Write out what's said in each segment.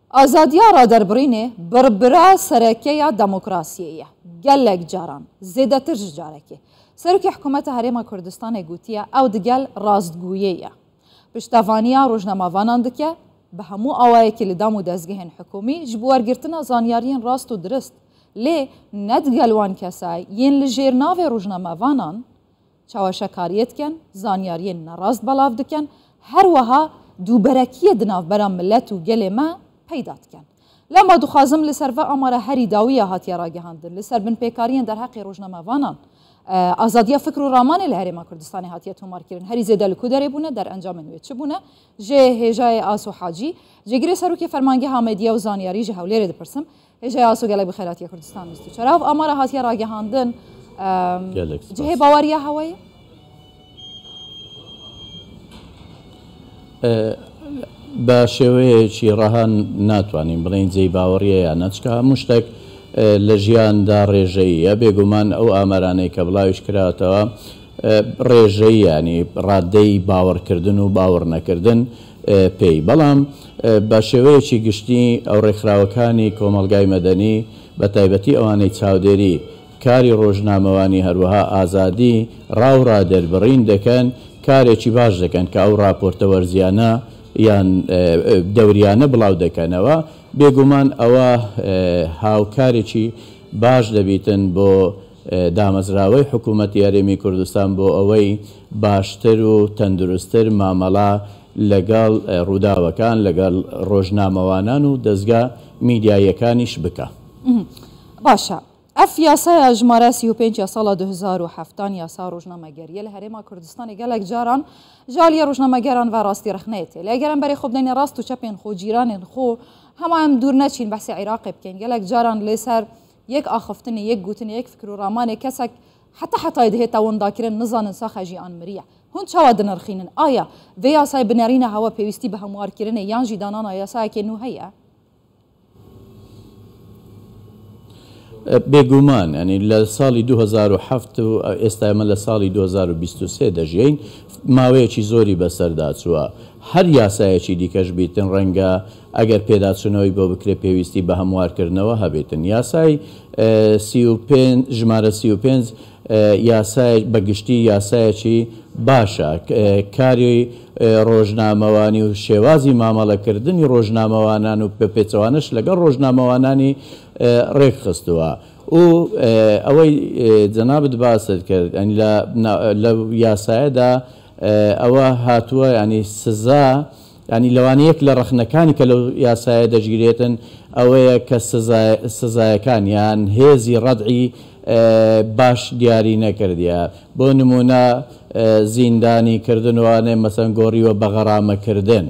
آزادیا را دربرینه بربرا سرکیه دموکراسیه گلک جاران زیده تر جارکه سرکی حکومت هرم کردستان گوتیه او دگل راستگویه پشتوانیا روزنامه‌وانان دکه به همو آوایی که لدامو دزگهن حکومی جبوار گرتنا زانیارین راست و درست لی ندگلوان کسای ین لجیرناو روزنامه‌وانان چاوشکاریت کن زانیارین نراست بلاف دکن هر وها دوبرکی دناف برام ملت و گل ما پیدات کن لما دخوازم لسر و اماره هری داویه هاتیا راگهاندن لسر بن پیکارین در حق روزنامه‌وانان آزادیا فکر و رامان لهرما کردستان هاتیه تومار کردن هری زده لکودری بونه در انجام نوید چه بونه جه هجای آسو حاجی جگری سرو که فرمانگه حامدیه و زانیاری جه هولیره دپرسم هجای آسو گله بخیراتی کردستان مستو چرا و اماره هاتیا راگهاندن جه باوریه هوایه بە شێوەیەکی ڕەهان ناتوانین بڵین جێی باوەڕیە یان نەچکە هەموو شتێک لە ژیاندا ڕێژەیە بێگومان ئەو ئامارانەی کە بڵاویش کراتەوە ڕێژەی ینی ڕادەی باوەڕکردن و باوەڕ نەکردن پێی بەڵام بە شێوەیەکی گشتی ئەو ڕێکخراوەکانی کۆمەڵگای مەدەنی بە تایبەتی ئەوانەی چاودێری کاری ڕۆژنامەوانی هەروەها ئازادی ڕاوڕا دەربڕین دەکەن کارێکی باش دەکەن کە ئەو راپۆرتە وەرزیانە یان دەوریانە بڵاو دەکەنەوە بێگومان ئەوە هاوکارێکی باش دەبیتن بۆ دامەزراوەی حکوومەتی هەرێمی کوردستان بۆ ئەوەی باشتر و تەندروستتر مامەڵا لەگەڵ ڕووداوەکان لەگەڵ ڕۆژنامەوانان و دەستگا میدیایەکانیش بکە. باشە. اف یاسای ژمارە 35 یا ساڵە 2007 یاسا ڕۆژنامەگەریە لە هەرێما کوردستانی گەلێک جاران ژالیە ڕۆژنامەگەران و ڕاستی رەخنێتێ لە ئەگەرم بەرێ خۆ بدەینە ڕاست و چەپێن خۆ جیرانێن خۆ هەمان دوور نەچین بەسی عێراقی بکەین گەلێک جاران لێسەر یەک ئاخفتنی یەک گوتنی یەک فکر و ڕامانێک کەسێک حتای دەهێتە وەنداکردن نزانن ساخە ژیان مریە هون چاوا دنرخینن ئایا vê یاسای بنەرینە هەوە پێویستی بە هەموارکردنە یان ژی دانانا یاسایەکێ نو هەیە بێگومان ینی لە ساڵی 2007 و ئێستا ئێمە لە ساڵی 2023 دەژین ماوەیەکی زۆری بەسەردا چووە هەر یاسایەکی دیکەش بیتن ڕەنگە ئەگەر پێداچوونەوەی بۆ بکرێ پێویستی بە هەموارکردنەوە هەبێتن یاسای ژمارە 35 یاسای بەگشتی یاسایەکی باشە کاری ڕۆژنامەوانی و شێوازی مامەڵەکردنی ڕۆژنامەوانان و پێچەوانش لەگەڵ ڕۆژنامەوانانی ڕێک خستووە و ئەوەی جەنابەت باست کرد لە یاسایەدا ئەوە هاتووە ینی سزا ینی لەوانەیەک لە ڕەخنەکانی کە لەو یاسایە دەژگیرێتن ئەوەیە کە سزایەکان یان هێزی ڕەدعی باش دیاری نەکردیە بۆ نمونە زیندانی کردنوانێ مەسەن گۆڕیوە بە غەرامەکردن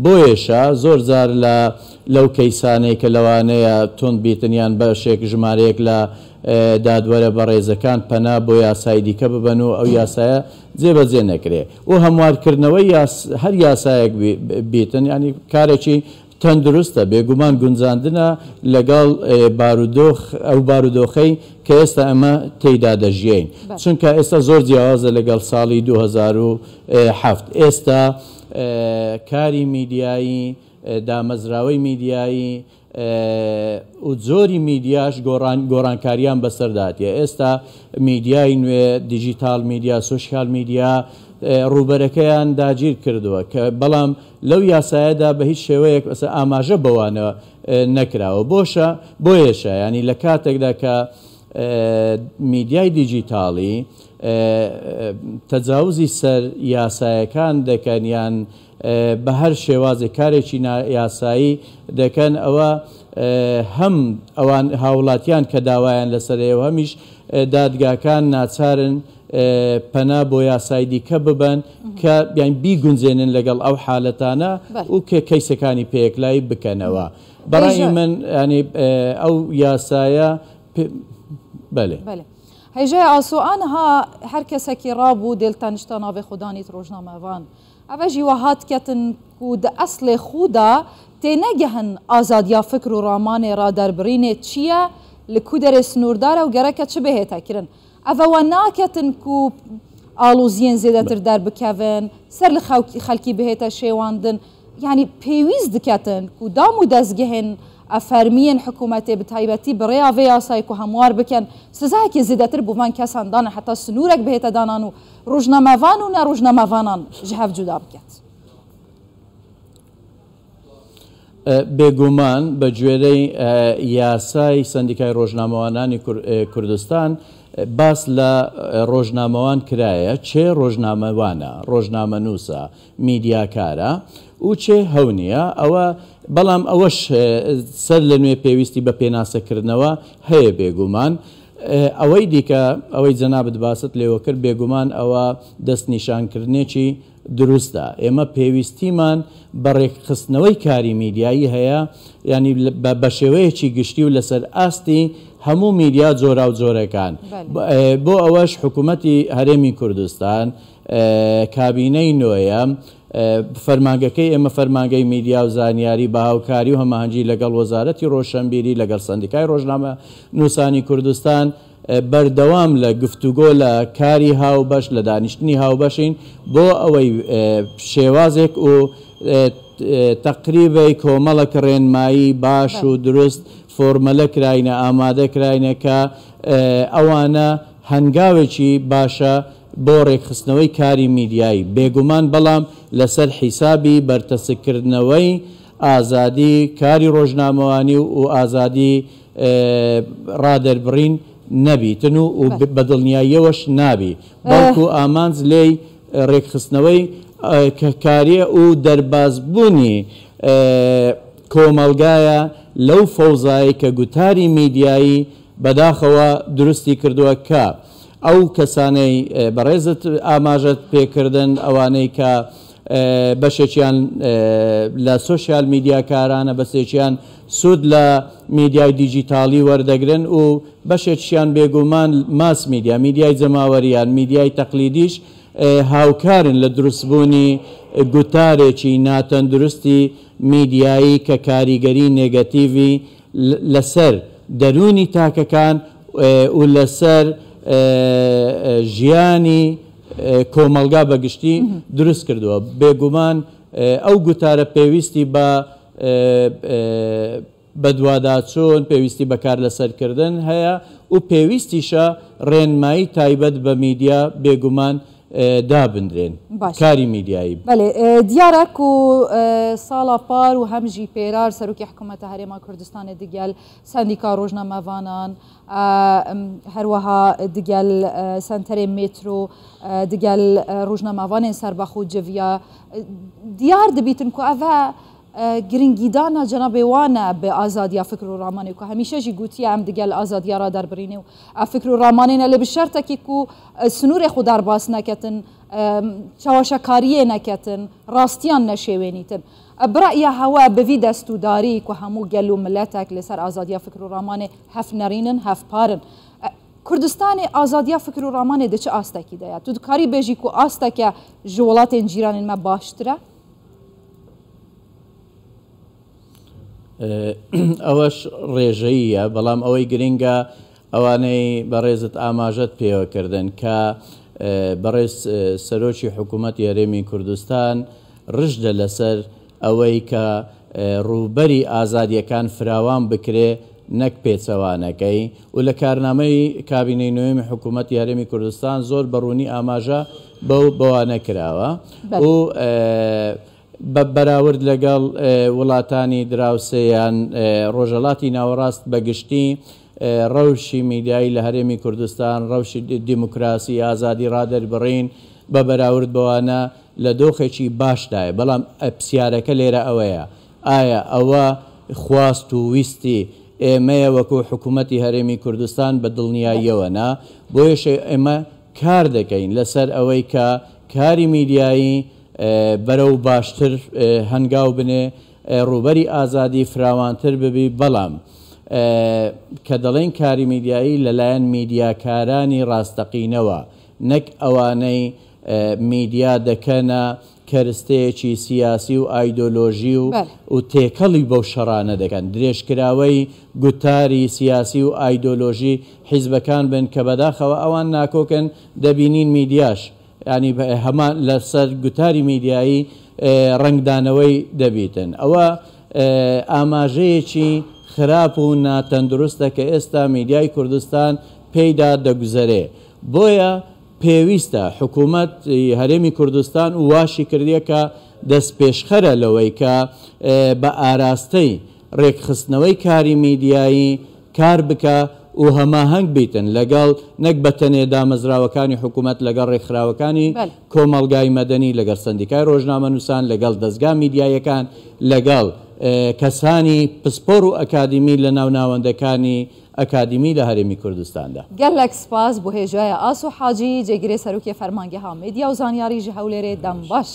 بۆیەشە زۆر جار لەو کەیسانەی کە لەوانەیە تند بیتنیان بەشێک ژمارەیەک لە دادوەرە بە ڕێزەکان پەنا بۆ یاسای دیکە ببەن و ئەو یاسایە جێبەجێ نەکرێ و هەموارکردنەوەی هەر یاسایەک بیتن ینی کارێکی تەندروستە بێگومان گونجاندنە لەگەڵ ئەو بارودۆخەی کە ئێستا ئەمە تێیدا دەژین چونکە ئێستا زۆر جیاوازە لەگەڵ ساڵی 2007 ئێستا کاری میدیایی دامەزراوەی میدیایی و زۆری میدیاش گۆڕانکاریان بەسەرداتیە ئێستا میدیای نوێ دیجیتال میدیا سوشیال میدیا ڕوبەرەکەیان داگیر کردووە کە بەڵام لەو یاسایەدا بە هیچ شێوەیەک ئاماژە بەوانە نەکراوە بۆیەشە ینی لە کاتێکدا کە میدیای دیجیتاڵی تەجاوزی سەر یاسایەکان دەکەن یان بە هەر شێوازی کارێکی یاسایی دەکەن ئەوە هەم ئەوان هاوڵاتیان کە داوایان لەسەرەوە هەمیش دادگاکان ناچارن پەنا بۆ یاسای دیکە ببەن کە بیان بیگونجێنن لەگەڵ ئەو حالەتانە و کە کەیسەکانی پێیەکلایی بکەنەوە بەڕای من ینی ئەو یاسایە بەێ هەیژای ئاسوئانها هەر کەسێکی ڕابوو دێلتەنیشتە ناوێ خوددانیت ڕۆژنامەوان ئەوەژی وەهاتکەتن و دە ئەسلێ خودا تێنەگەهن ئازادیا فکر و ڕامانێ ڕادەربڕینێ چییە لە کودەرێ سنووردارە و گەرەکە چ بهێتەکردن ئەوەوە ناکەتن و ئالوزیێن زێدەتر دەربکەون سەر لە خەڵکی بهێتە شێواندن يعني بيويز دكاتن ودامو دزجهن افرمين حكومتي بتايبتي بريا فيا سايكو هموار بكن سزاك زيدتر بوفان كاسان دانا حتى سنورك بهتا دانانو روجنا مافانو نا روجنا مافانان جهاف جدا بكت بێگومان بە گوێرەی یاسای سندیکای ڕۆژنامەوانانی کوردستان باس لە ڕۆژنامەوان کرایە چێ ڕۆژنامەوانە ڕۆژنامەنووسە میدیاکارە و چێ هەونیە ئەوە بەڵام ئەوەش سەر لە نوێ پێویستی بە پێناسەکردنەوە هەیە بێگومان ئەوەی دیکە ئەوەی جەنابەت باست لێوە کرد بێگومان ئەوە دەستنیشانکردنێکی دروستە ئێمە پێویستیمان بەڕێکخستنەوەی کاری میدیایی هەیە ینی بە شێوەیەکی گشتی و لەسەر ئاستی هەموو میدیا جۆرا و جۆرەکان بۆ ئەوەش حکوومەتی هەرێمی کوردستان کابینەی نوێیە فەرمانگەکەی ئێمە فەرمانگەی میدیا و زانیاری بە هاوکاری و هەماهەنگی لەگەڵ وەزارەتی ڕۆشنبیری لەگەڵ سندیکای ڕۆژنامە نووسانی کوردستان بەردەوام لە گفتوگۆ لە کاری هاوبەش لە دانیشتنی هاوبەشین بۆ ئەوەی شێوازێک و تەقریبەی کۆمەڵک ڕێنمایی باش و دروست فۆرمەلە کراینە ئامادە کراینە کە ئەوانە هەنگاوێکی باشە بۆ ڕێکخستنەوەی کاری میدیایی بێگومان بەڵام لەسەر حیسابی بەرتەسکردنەوەی ئازادی کاری ڕۆژنامەوانی و ئازادی ڕادەربڕین نەبیتن و بەدڵنیاییەوەش نابی بەڵکو ئامانج لێی ڕێکخستنەوەی کاریە و دەربازبوونی کۆمەلگایە لەو فەوزایی کە گوتاری میدیایی بەداخەوە دروستی کردووە کە ئەو کەسانەی بەڕێزت ئاماژەت پێکردن ئەوانەی کە بەشێکیان لە سۆشیال میدیاکارانە بەسێکیان سوود لە میدیای دیجیتاڵی وەردەگرن و بەشێکیان بێگومان ماس میدیا میدیای جەماوەریان میدیای تەقلیدیش هاوکارن لە دروستبوونی گوتارێکی ناتەندروستی میدیایی کە کاریگەری نێگەتیڤی لەسەر دەرونی تاکەکان و لەسەر ژیانی کۆمەلگا بەگشتی دروست کردووە بێگومان ئەو گوتارە پێویستی بە دوواداچۆن پێویستی بەکار لەسەرکردن هەیە و پێویستیشە ڕێنمایی تایبەت بە میدیا بێگومان دابدرێن کاری میدیایی دیارەک و ساڵا پار و هەمژی پێرار سەرۆکی حکوومەتە هەرێما کوردستانی دیگەل سندیکا ڕۆژنامەوانان هەروەها دیگەل سنتەرێ مێترۆ دیگەل ڕۆژنامەوانێن سەربەخۆ جڤیا دیار دەبیتن کو ئەڤە گرنگیدانە جەنابێ وانە بە ئازادیا فکر و ڕامانێ و هەمیشەژی گوتیە ئەم دیگەل ئازادیا ڕادەربڕینێ و ئەفکر و ڕامانێنە لە بشەرتێکی و سنوورێ خو دەرباس نەکەتن چاوەشەکاریە نەکەتن ڕاستیان نەشێوێنیتن برایە هەوە بڤی دەستورداری و هەموو گەل و ملەتێک لەسەر ئازادیا فکر و ڕامانێ هەف نەڕینن هەف پارن کوردستانی ئازادیا فکر و ڕامانێ دەچ ئاستێکی دەیە تو دکاری بێژی و ئاستێکە ji وڵاتên جیرانên me باشترە ئەوەش ڕێژەیە بەڵام ئەوەی گرنگە ئەوانەی بەڕێزت ئاماژەت پێوەکردن کە بەڕێز سەرۆکی حکوومەتی هەرێمی کوردستان ڕژدە لەسەر ئەوەی کە ڕووبەری ئازادیەکان فراوان بکرێ نەک پێچەوانەکەی و لە کارنامەی کابینەی نوێمی حکوومەتی هەرێمی کوردستان زۆر بەڕوونی ئاماژە بەوانە کراوە و بەراورد لەگەڵ وڵاتانی دراوسێیان ڕۆژهەڵاتی ناوەڕاست بەگشتی ڕەوشی میدیایی لە هەرێمی کوردستان ڕەوشی دیموکراسی ئازادی ڕادەربڕین بە بەراورد بەوانە لە دۆخێکی باشدایە بەڵام پرسیارەکە لێرە ئەوەیە ئایا ئەوە خواست و ویستی ئێمەیە وەکو حکوومەتی هەرێمی کوردستان بە دڵنیاییەوە نا بۆیەش ئێمە کار دەکەین لەسەر ئەوەی کە کاری میدیایی بەرەو باشتر هەنگاو بنێ ڕووبەری ئازادی فراوانتر ببی بەڵام کە دەڵێن کاری میدیایی لەلایەن میدیاکارانی ڕاستەقینەوە نەک ئەوانەی میدیا دەکەنە کەرستەیەکی سیاسی و ئایدۆلۆژی و تێکەڵی بەو شەڕانە دەکەن درێژکراوەی گوتاری سیاسی و ئایدۆلۆژی حیزبەکان بن کە بەداخەوە ئەوان ناکۆکن دەبینین میدیاش ینی هەمان لەسەر گوتاری میدیایی ڕنگدانەوەی دەبیتن ئەوە ئاماژەیەکی خراپ و ناتەندروستە کە ئێستا میدیای کوردستان پێیدا دەگوزارێ بۆیە پێویستە حکوومەت هەرێمی کوردستان و واشی کردیە کە دەست پێشخەرە لەوەی کە بە ئاراستەی ڕێکخستنەوەی کاری میدیایی کار بکە و هەماهەنگ بیتن لەگەڵ نەک بە تەنێ دامەزراوەکانی حکوومەت لەگەڵ ڕێکخراوەکانی کۆمەڵگای مەدەنی لەگەڵ سندیکای ڕۆژنامەنووسان لەگەڵ دەستگا میدیایەکان لەگەڵ کەسانی پسپۆر و ئەکادمی لە ناوناوەندەکانی ئەکادمی لە هەرێمی کوردستاندا. گەلێک سپاس بۆ هێژایە ئاس و حاجی جێگیرێ سەرۆکی فەرمانگەها میدیا و زانیاری ژە هەولێرێ دەم باش.